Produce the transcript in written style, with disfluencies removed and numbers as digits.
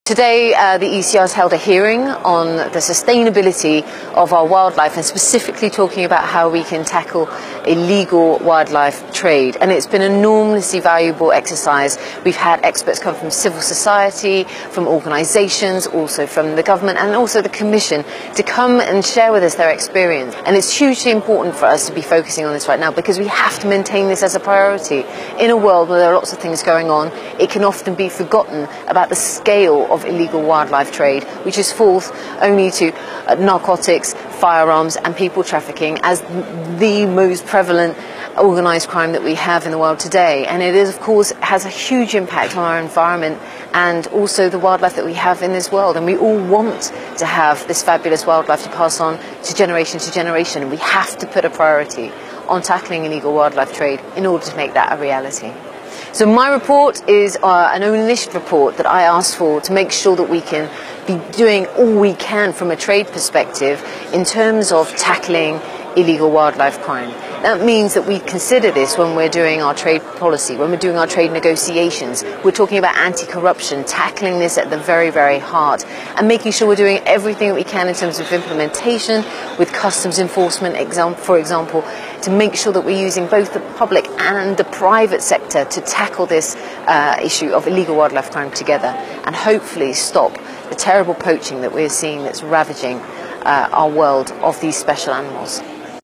Today, the ECR has held a hearing on the sustainability of our wildlife and specifically talking about how we can tackle illegal wildlife trade. And it's been an enormously valuable exercise. We've had experts come from civil society, from organisations, also from the government and also the Commission to come and share with us their experience. And it's hugely important for us to be focusing on this right now because we have to maintain this as a priority. In a world where there are lots of things going on, it can often be forgotten about the scale of illegal wildlife trade, which is fourth only to narcotics, firearms and people trafficking as the most prevalent organised crime that we have in the world today. And it is, of course, has a huge impact on our environment and also the wildlife that we have in this world. And we all want to have this fabulous wildlife to pass on to generation. And we have to put a priority on tackling illegal wildlife trade in order to make that a reality. So my report is an own initiative report that I asked for to make sure that we can be doing all we can from a trade perspective in terms of tackling illegal wildlife crime. That means that we consider this when we're doing our trade policy, when we're doing our trade negotiations. We're talking about anti-corruption, tackling this at the very, very heart, and making sure we're doing everything that we can in terms of implementation with customs enforcement, for example, to make sure that we're using both the public and the private sector to tackle this issue of illegal wildlife crime together and hopefully stop the terrible poaching that we're seeing that's ravaging our world of these special animals.